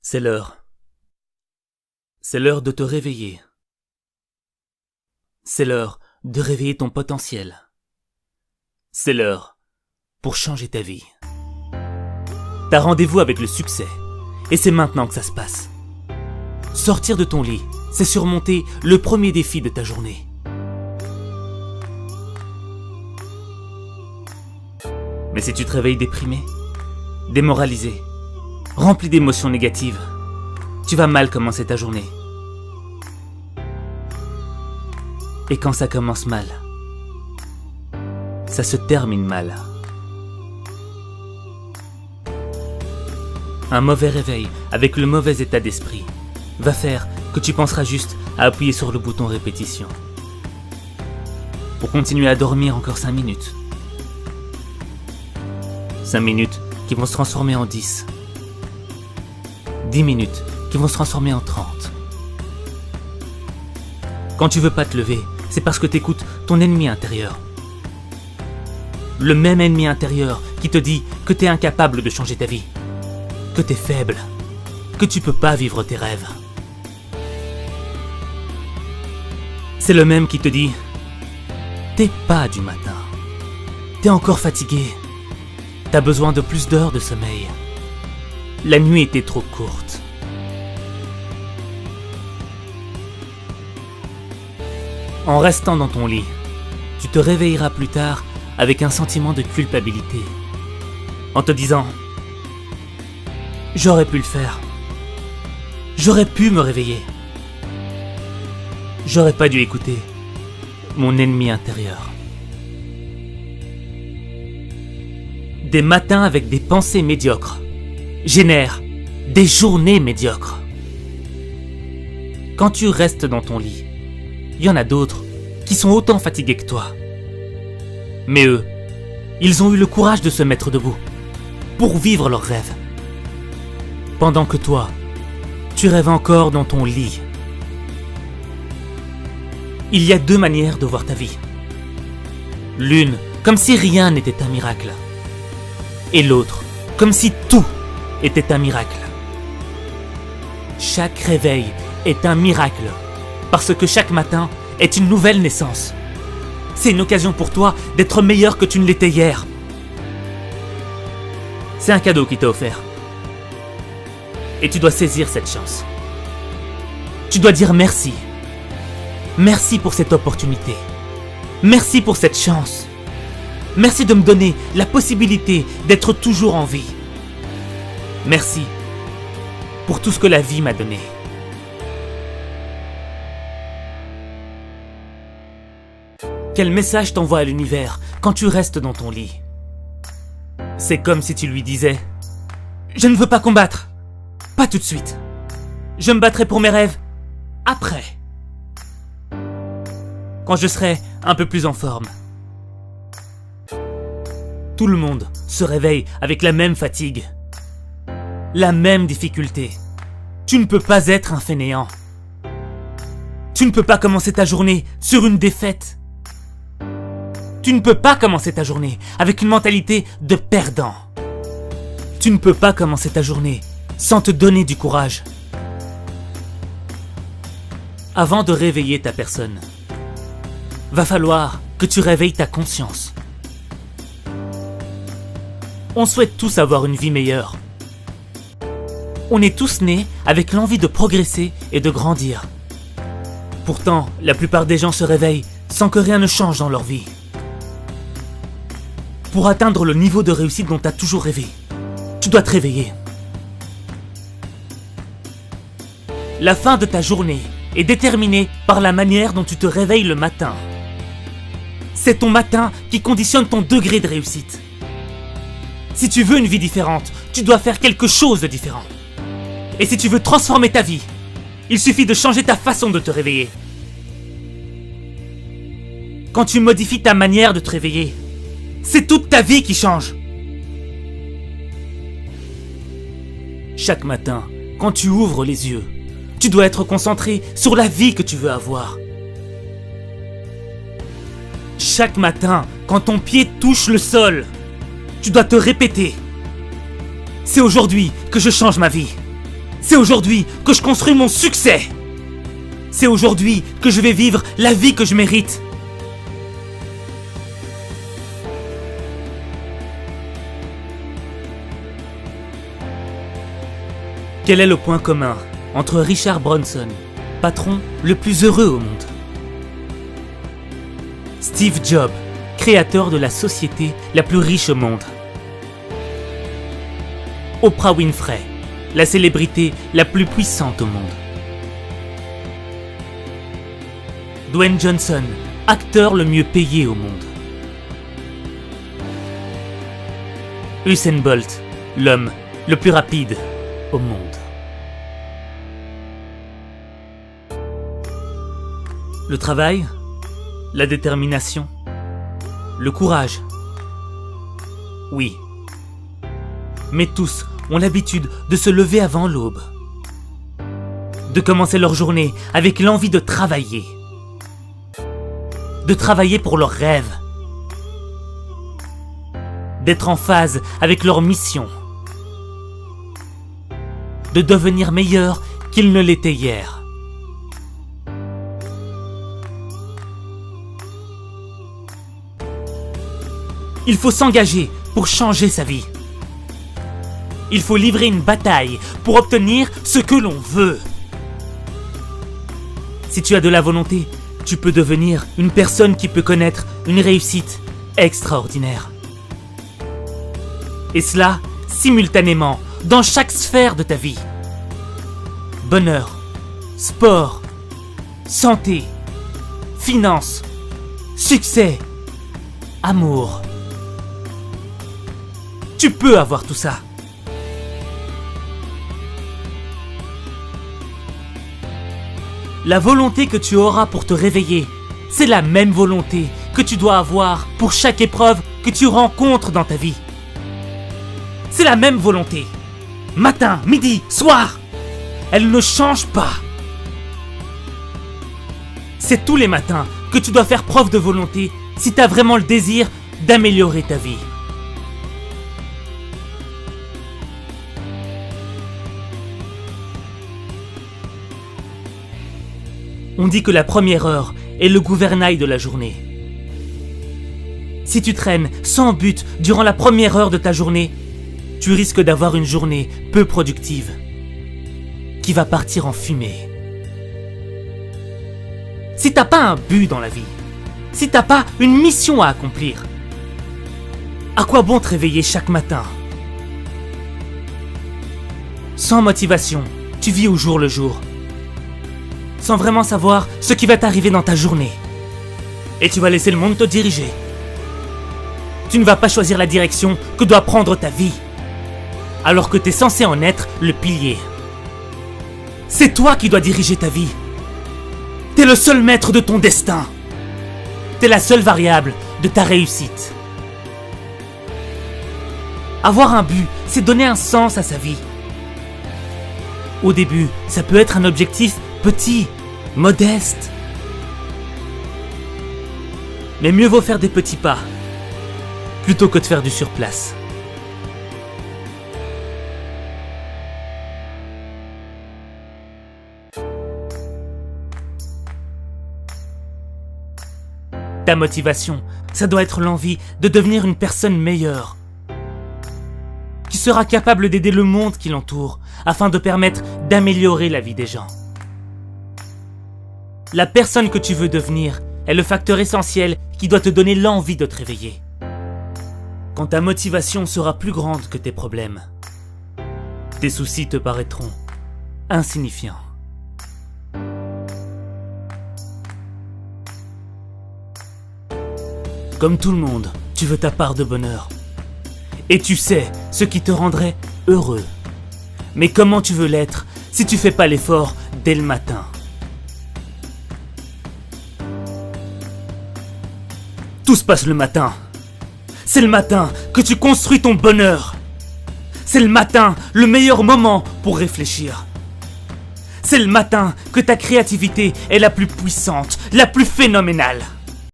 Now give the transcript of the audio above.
C'est l'heure. C'est l'heure de te réveiller. C'est l'heure de réveiller ton potentiel. C'est l'heure pour changer ta vie. T'as rendez-vous avec le succès, et c'est maintenant que ça se passe. Sortir de ton lit, c'est surmonter le premier défi de ta journée. Mais si tu te réveilles déprimé, démoralisé, rempli d'émotions négatives, tu vas mal commencer ta journée. Et quand ça commence mal, ça se termine mal. Un mauvais réveil avec le mauvais état d'esprit va faire que tu penseras juste à appuyer sur le bouton répétition pour continuer à dormir encore 5 minutes. 5 minutes qui vont se transformer en 10. 10 minutes qui vont se transformer en 30. Quand tu veux pas te lever, c'est parce que t'écoutes ton ennemi intérieur. Le même ennemi intérieur qui te dit que t'es incapable de changer ta vie, que t'es faible, que tu peux pas vivre tes rêves. C'est le même qui te dit « T'es pas du matin, t'es encore fatigué, t'as besoin de plus d'heures de sommeil, la nuit était trop courte. » En restant dans ton lit, tu te réveilleras plus tard avec un sentiment de culpabilité, en te disant « J'aurais pu le faire. J'aurais pu me réveiller. J'aurais pas dû écouter mon ennemi intérieur. » Des matins avec des pensées médiocres génèrent des journées médiocres. Quand tu restes dans ton lit, il y en a d'autres qui sont autant fatigués que toi. Mais eux, ils ont eu le courage de se mettre debout pour vivre leurs rêves. Pendant que toi, tu rêves encore dans ton lit. Il y a 2 manières de voir ta vie. L'une, comme si rien n'était un miracle. Et l'autre, comme si tout était un miracle. Chaque réveil est un miracle, parce que chaque matin est une nouvelle naissance. C'est une occasion pour toi d'être meilleur que tu ne l'étais hier. C'est un cadeau qui t'est offert. Et tu dois saisir cette chance. Tu dois dire merci. Merci pour cette opportunité. Merci pour cette chance. Merci de me donner la possibilité d'être toujours en vie. Merci pour tout ce que la vie m'a donné. Quel message t'envoie à l'univers quand tu restes dans ton lit? C'est comme si tu lui disais « Je ne veux pas combattre. Pas tout de suite. Je me battrai pour mes rêves après. Quand je serai un peu plus en forme. » Tout le monde se réveille avec la même fatigue, la même difficulté. Tu ne peux pas être un fainéant. Tu ne peux pas commencer ta journée sur une défaite. Tu ne peux pas commencer ta journée avec une mentalité de perdant. Tu ne peux pas commencer ta journée sans te donner du courage. Avant de réveiller ta personne, va falloir que tu réveilles ta conscience. On souhaite tous avoir une vie meilleure. On est tous nés avec l'envie de progresser et de grandir. Pourtant, la plupart des gens se réveillent sans que rien ne change dans leur vie. Pour atteindre le niveau de réussite dont tu as toujours rêvé, tu dois te réveiller. La fin de ta journée est déterminée par la manière dont tu te réveilles le matin. C'est ton matin qui conditionne ton degré de réussite. Si tu veux une vie différente, tu dois faire quelque chose de différent. Et si tu veux transformer ta vie, il suffit de changer ta façon de te réveiller. Quand tu modifies ta manière de te réveiller, c'est toute ta vie qui change. Chaque matin, quand tu ouvres les yeux, tu dois être concentré sur la vie que tu veux avoir. Chaque matin, quand ton pied touche le sol, tu dois te répéter « C'est aujourd'hui que je change ma vie. C'est aujourd'hui que je construis mon succès. C'est aujourd'hui que je vais vivre la vie que je mérite. Quel est le point commun entre Richard Branson, patron le plus heureux au monde, Steve Jobs, créateur de la société la plus riche au monde, Oprah Winfrey, la célébrité la plus puissante au monde, Dwayne Johnson, acteur le mieux payé au monde, Usain Bolt, l'homme le plus rapide au monde. Le travail, la détermination, le courage. Oui. Mais tous ont l'habitude de se lever avant l'aube, de commencer leur journée avec l'envie de travailler pour leurs rêves, d'être en phase avec leur mission, de devenir meilleurs qu'ils ne l'étaient hier. Il faut s'engager pour changer sa vie. Il faut livrer une bataille pour obtenir ce que l'on veut. Si tu as de la volonté, tu peux devenir une personne qui peut connaître une réussite extraordinaire. Et cela, simultanément, dans chaque sphère de ta vie. Bonheur, sport, santé, finances, succès, amour. Tu peux avoir tout ça. La volonté que tu auras pour te réveiller, c'est la même volonté que tu dois avoir pour chaque épreuve que tu rencontres dans ta vie. C'est la même volonté. Matin, midi, soir. Elle ne change pas. C'est tous les matins que tu dois faire preuve de volonté si tu as vraiment le désir d'améliorer ta vie. On dit que la première heure est le gouvernail de la journée. Si tu traînes sans but durant la première heure de ta journée, tu risques d'avoir une journée peu productive, qui va partir en fumée. Si t'as pas un but dans la vie, si t'as pas une mission à accomplir, à quoi bon te réveiller chaque matin? Sans motivation, tu vis au jour le jour, sans vraiment savoir ce qui va t'arriver dans ta journée. Et tu vas laisser le monde te diriger. Tu ne vas pas choisir la direction que doit prendre ta vie, alors que tu es censé en être le pilier. C'est toi qui dois diriger ta vie. T'es le seul maître de ton destin. T'es la seule variable de ta réussite. Avoir un but, c'est donner un sens à sa vie. Au début, ça peut être un objectif petit, modeste. Mais mieux vaut faire des petits pas, plutôt que de faire du surplace. Ta motivation, ça doit être l'envie de devenir une personne meilleure, qui sera capable d'aider le monde qui l'entoure, afin de permettre d'améliorer la vie des gens. La personne que tu veux devenir est le facteur essentiel qui doit te donner l'envie de te réveiller. Quand ta motivation sera plus grande que tes problèmes, tes soucis te paraîtront insignifiants. Comme tout le monde, tu veux ta part de bonheur. Et tu sais ce qui te rendrait heureux. Mais comment tu veux l'être si tu fais pas l'effort dès le matin? Tout se passe le matin. C'est le matin que tu construis ton bonheur. C'est le matin le meilleur moment pour réfléchir. C'est le matin que ta créativité est la plus puissante, la plus phénoménale.